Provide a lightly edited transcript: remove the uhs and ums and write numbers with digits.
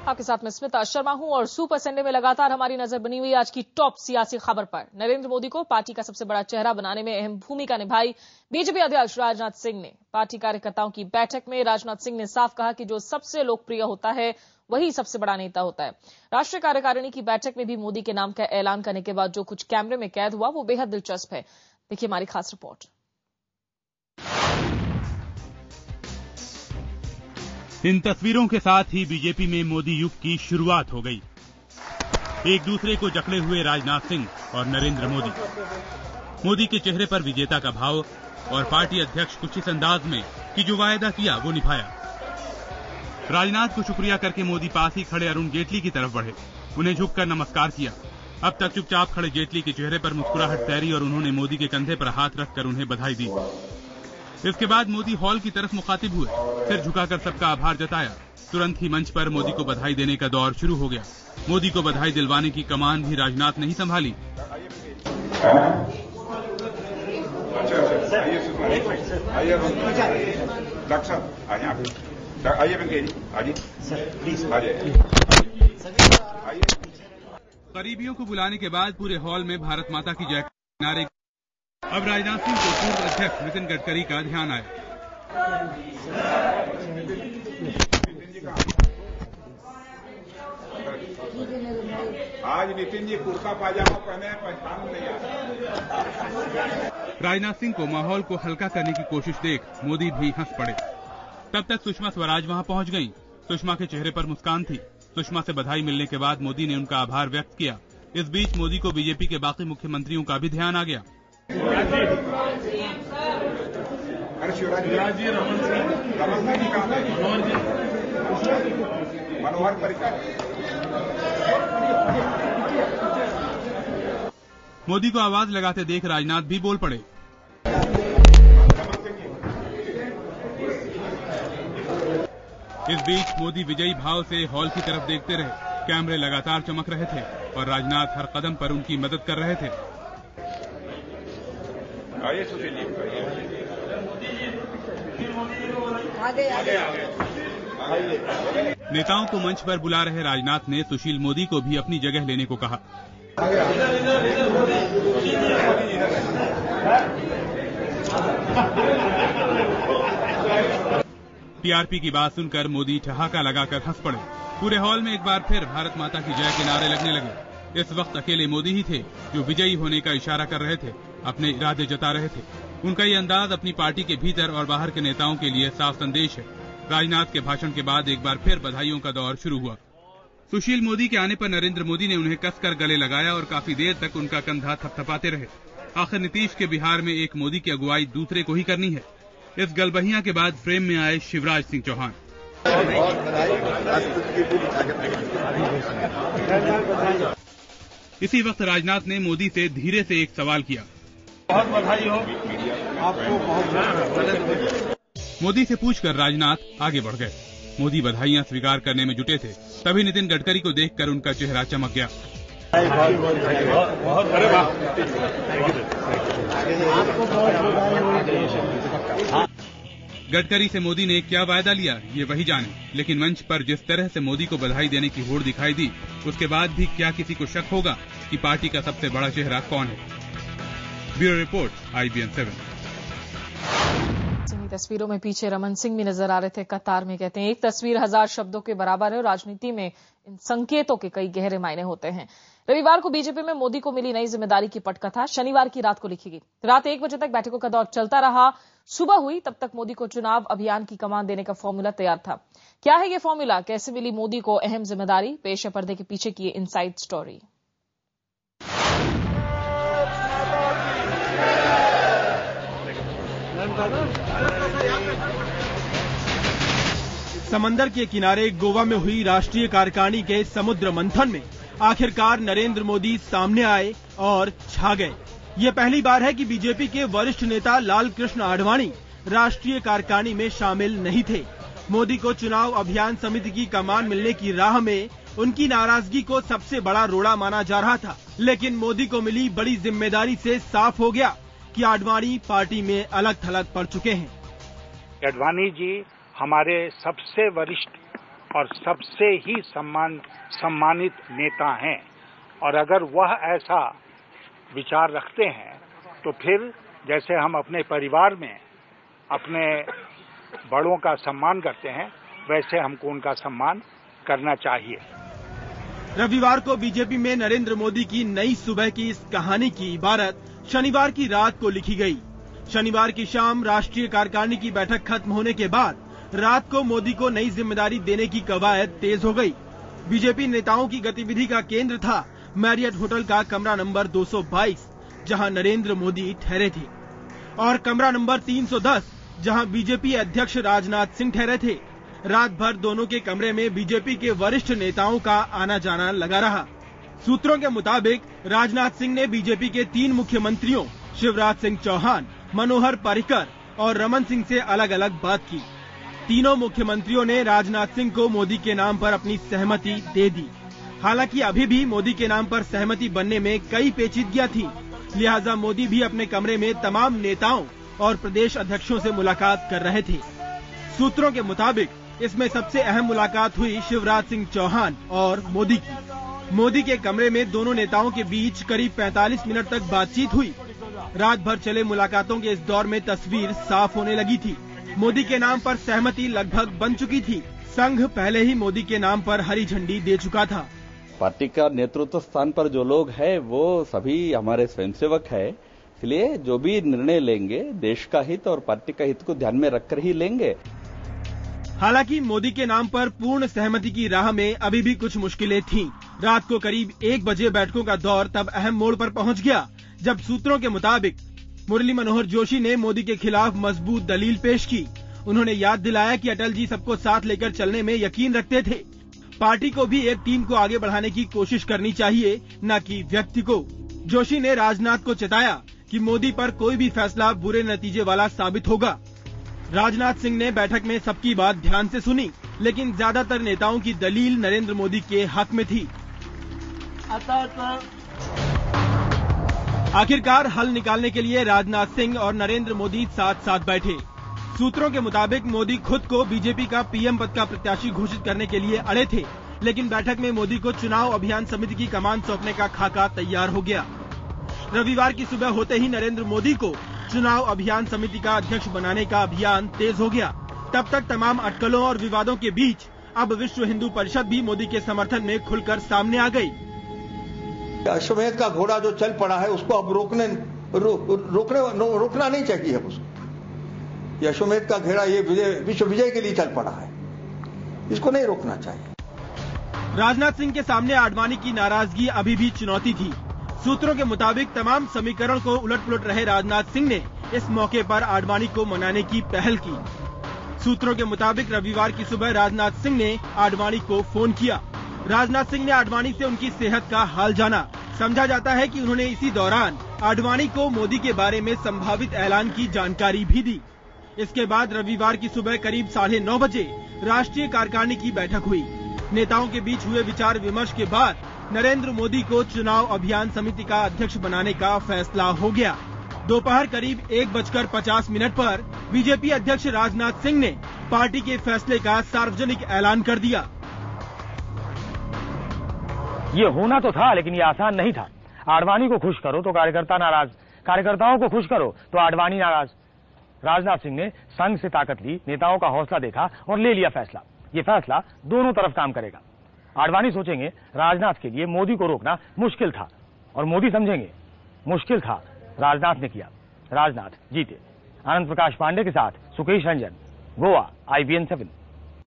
आपके साथ मैं स्मिता शर्मा हूं और सुपर संडे में लगातार हमारी नजर बनी हुई आज की टॉप सियासी खबर पर। नरेंद्र मोदी को पार्टी का सबसे बड़ा चेहरा बनाने में अहम भूमिका निभाई बीजेपी अध्यक्ष राजनाथ सिंह ने। पार्टी कार्यकर्ताओं की बैठक में राजनाथ सिंह ने साफ कहा कि जो सबसे लोकप्रिय होता है वही सबसे बड़ा नेता होता है। राष्ट्रीय कार्यकारिणी की बैठक में भी मोदी के नाम का ऐलान करने के बाद जो कुछ कैमरे में कैद हुआ वो बेहद दिलचस्प है। देखिए हमारी खास रिपोर्ट। इन तस्वीरों के साथ ही बीजेपी में मोदी युग की शुरुआत हो गई। एक दूसरे को जकड़े हुए राजनाथ सिंह और नरेंद्र मोदी। मोदी के चेहरे पर विजेता का भाव और पार्टी अध्यक्ष कुछ इस अंदाज में कि जो वायदा किया वो निभाया। राजनाथ को शुक्रिया करके मोदी पास ही खड़े अरुण जेटली की तरफ बढ़े, उन्हें झुककर नमस्कार किया। अब तक चुपचाप खड़े जेटली के चेहरे पर मुस्कुराहट तैरी और उन्होंने मोदी के कंधे पर हाथ रखकर उन्हें बधाई दी। इसके बाद मोदी हॉल की तरफ मुखातिब हुए, सिर झुकाकर सबका आभार जताया। तुरंत ही मंच पर मोदी को बधाई देने का दौर शुरू हो गया। मोदी को बधाई दिलवाने की कमान भी राजनाथ ने ही संभाली। करीबियों को बुलाने के बाद पूरे हॉल में भारत माता की जय के नारे। अब राजनाथ सिंह को पूर्व अध्यक्ष नितिन गडकरी का ध्यान आया। आज नितिन जी कुर्ता पाजामा पहने पहचान नहीं आ। राजनाथ सिंह को माहौल को हल्का करने की कोशिश देख मोदी भी हंस पड़े। तब तक सुषमा स्वराज वहां पहुंच गईं। सुषमा के चेहरे पर मुस्कान थी। सुषमा से बधाई मिलने के बाद मोदी ने उनका आभार व्यक्त किया। इस बीच मोदी को बीजेपी के बाकी मुख्यमंत्रियों का भी ध्यान आ गया। मनोहर पर्रिकर। मोदी को आवाज लगाते देख राजनाथ भी बोल पड़े। इस बीच मोदी विजयी भाव से हॉल की तरफ देखते रहे। कैमरे लगातार चमक रहे थे और राजनाथ हर कदम पर उनकी मदद कर रहे थे। नेताओं को मंच पर बुला रहे राजनाथ ने सुशील मोदी को भी अपनी जगह लेने को कहा। टीआरपी की बात सुनकर मोदी ठहाका लगाकर हंस पड़े। पूरे हॉल में एक बार फिर भारत माता की जय के नारे लगने लगे। इस वक्त अकेले मोदी ही थे जो विजयी होने का इशारा कर रहे थे, अपने इरादे जता रहे थे। उनका ये अंदाज अपनी पार्टी के भीतर और बाहर के नेताओं के लिए साफ संदेश है। राजनाथ के भाषण के बाद एक बार फिर बधाइयों का दौर शुरू हुआ। सुशील मोदी के आने पर नरेंद्र मोदी ने उन्हें कसकर गले लगाया और काफी देर तक उनका कंधा थपथपाते रहे। आखिर नीतीश के बिहार में एक मोदी की अगुवाई दूसरे को ही करनी है। इस गलबहियां के बाद फ्रेम में आए शिवराज सिंह चौहान। इसी वक्त राजनाथ ने मोदी से धीरे से एक सवाल किया। बहुत बधाई हो आपको, बहुत। मोदी से पूछकर राजनाथ आगे बढ़ गए। मोदी बधाइयां स्वीकार करने में जुटे थे, तभी नितिन गडकरी को देखकर उनका चेहरा चमक गया। गडकरी से मोदी ने क्या वायदा लिया ये वही जाने, लेकिन मंच पर जिस तरह से मोदी को बधाई देने की होड़ दिखाई दी, उसके बाद भी क्या किसी को शक होगा कि पार्टी का सबसे बड़ा चेहरा कौन है? Bureau report, IBN 7। तस्वीरों में पीछे रमन सिंह भी नजर आ रहे थे कतार में। कहते हैं एक तस्वीर 1000 शब्दों के बराबर है और राजनीति में इन संकेतों के कई गहरे मायने होते हैं। रविवार को बीजेपी में मोदी को मिली नई जिम्मेदारी की पटकथा शनिवार की रात को लिखी गई। रात 1 बजे तक बैठकों का दौर चलता रहा। सुबह हुई तब तक मोदी को चुनाव अभियान की कमान देने का फॉर्मूला तैयार था। क्या है ये फॉर्मूला, कैसे मिली मोदी को अहम जिम्मेदारी, पेश है पर्दे के पीछे की इनसाइड स्टोरी। समंदर के किनारे गोवा में हुई राष्ट्रीय कार्यकारिणी के समुद्र मंथन में आखिरकार नरेंद्र मोदी सामने आए और छा गए। ये पहली बार है कि बीजेपी के वरिष्ठ नेता लाल कृष्ण आडवाणी राष्ट्रीय कार्यकारिणी में शामिल नहीं थे। मोदी को चुनाव अभियान समिति की कमान मिलने की राह में उनकी नाराजगी को सबसे बड़ा रोड़ा माना जा रहा था, लेकिन मोदी को मिली बड़ी जिम्मेदारी से साफ हो गया कि आडवाणी पार्टी में अलग थलग पड़ चुके हैं। आडवाणी जी हमारे सबसे वरिष्ठ और सबसे ही सम्मानित नेता हैं। और अगर वह ऐसा विचार रखते हैं तो फिर जैसे हम अपने परिवार में अपने बड़ों का सम्मान करते हैं, वैसे हमको उनका सम्मान करना चाहिए। रविवार को बीजेपी में नरेंद्र मोदी की नई सुबह की इस कहानी की इबारत शनिवार की रात को लिखी गई। शनिवार की शाम राष्ट्रीय कार्यकारिणी की बैठक खत्म होने के बाद रात को मोदी को नई जिम्मेदारी देने की कवायद तेज हो गई। बीजेपी नेताओं की गतिविधि का केंद्र था मैरियट होटल का कमरा नंबर 222, जहां नरेंद्र मोदी ठहरे थे, और कमरा नंबर 310, जहां बीजेपी अध्यक्ष राजनाथ सिंह ठहरे थे। रात भर दोनों के कमरे में बीजेपी के वरिष्ठ नेताओं का आना जाना लगा रहा। सूत्रों के मुताबिक राजनाथ सिंह ने बीजेपी के 3 मुख्यमंत्रियों शिवराज सिंह चौहान, मनोहर पर्रिकर और रमन सिंह से अलग अलग बात की। तीनों मुख्यमंत्रियों ने राजनाथ सिंह को मोदी के नाम पर अपनी सहमति दे दी। हालांकि अभी भी मोदी के नाम पर सहमति बनने में कई पेचीदगियां थी, लिहाजा मोदी भी अपने कमरे में तमाम नेताओं और प्रदेश अध्यक्षों से मुलाकात कर रहे थे। सूत्रों के मुताबिक इसमें सबसे अहम मुलाकात हुई शिवराज सिंह चौहान और मोदी की। मोदी के कमरे में दोनों नेताओं के बीच करीब 45 मिनट तक बातचीत हुई। रात भर चले मुलाकातों के इस दौर में तस्वीर साफ होने लगी थी। मोदी के नाम पर सहमति लगभग बन चुकी थी। संघ पहले ही मोदी के नाम पर हरी झंडी दे चुका था। पार्टी का नेतृत्व स्थान पर जो लोग हैं वो सभी हमारे स्वयंसेवक है, इसलिए जो भी निर्णय लेंगे देश का हित और पार्टी का हित को ध्यान में रखकर ही लेंगे। हालांकि मोदी के नाम पर पूर्ण सहमति की राह में अभी भी कुछ मुश्किलें थीं। रात को करीब 1 बजे बैठकों का दौर तब अहम मोड़ पर पहुंच गया, जब सूत्रों के मुताबिक मुरली मनोहर जोशी ने मोदी के खिलाफ मजबूत दलील पेश की। उन्होंने याद दिलाया कि अटल जी सबको साथ लेकर चलने में यकीन रखते थे। पार्टी को भी एक टीम को आगे बढ़ाने की कोशिश करनी चाहिए, न कि व्यक्ति को। जोशी ने राजनाथ को चेताया कि मोदी पर कोई भी फैसला बुरे नतीजे वाला साबित होगा। राजनाथ सिंह ने बैठक में सबकी बात ध्यान से सुनी, लेकिन ज्यादातर नेताओं की दलील नरेंद्र मोदी के हक में थी। आखिरकार हल निकालने के लिए राजनाथ सिंह और नरेंद्र मोदी साथ साथ बैठे। सूत्रों के मुताबिक मोदी खुद को बीजेपी का पीएम पद का प्रत्याशी घोषित करने के लिए अड़े थे, लेकिन बैठक में मोदी को चुनाव अभियान समिति की कमान सौंपने का खाका तैयार हो गया। रविवार की सुबह होते ही नरेंद्र मोदी को चुनाव अभियान समिति का अध्यक्ष बनाने का अभियान तेज हो गया। तब तक तमाम अटकलों और विवादों के बीच अब विश्व हिंदू परिषद भी मोदी के समर्थन में खुलकर सामने आ गई। अश्वमेध का घोड़ा जो चल पड़ा है उसको अब रोकना नहीं चाहिए उसको। ये अश्वमेध का घेरा ये विश्व विजय के लिए चल पड़ा है, इसको नहीं रोकना चाहिए। राजनाथ सिंह के सामने आडवाणी की नाराजगी अभी भी चुनौती थी। सूत्रों के मुताबिक तमाम समीकरण को उलट-पुलट रहे राजनाथ सिंह ने इस मौके पर आडवाणी को मनाने की पहल की। सूत्रों के मुताबिक रविवार की सुबह राजनाथ सिंह ने आडवाणी को फोन किया। राजनाथ सिंह ने आडवाणी से उनकी सेहत का हाल जाना। समझा जाता है कि उन्होंने इसी दौरान आडवाणी को मोदी के बारे में संभावित ऐलान की जानकारी भी दी। इसके बाद रविवार की सुबह करीब 9:30 बजे राष्ट्रीय कार्यकारिणी की बैठक हुई। नेताओं के बीच हुए विचार विमर्श के बाद नरेंद्र मोदी को चुनाव अभियान समिति का अध्यक्ष बनाने का फैसला हो गया। दोपहर करीब 1:50 पर बीजेपी अध्यक्ष राजनाथ सिंह ने पार्टी के फैसले का सार्वजनिक ऐलान कर दिया। ये होना तो था, लेकिन ये आसान नहीं था। आडवाणी को खुश करो तो कार्यकर्ता नाराज, कार्यकर्ताओं को खुश करो तो आडवाणी नाराज। राजनाथ सिंह ने संघ से ताकत ली, नेताओं का हौसला देखा और ले लिया फैसला। ये फैसला दोनों तरफ काम करेगा। आडवाणी सोचेंगे राजनाथ के लिए मोदी को रोकना मुश्किल था, और मोदी समझेंगे मुश्किल था, राजनाथ ने किया। राजनाथ जीते। आनंद प्रकाश पांडे के साथ सुकेश रंजन, गोवा, IBN 7।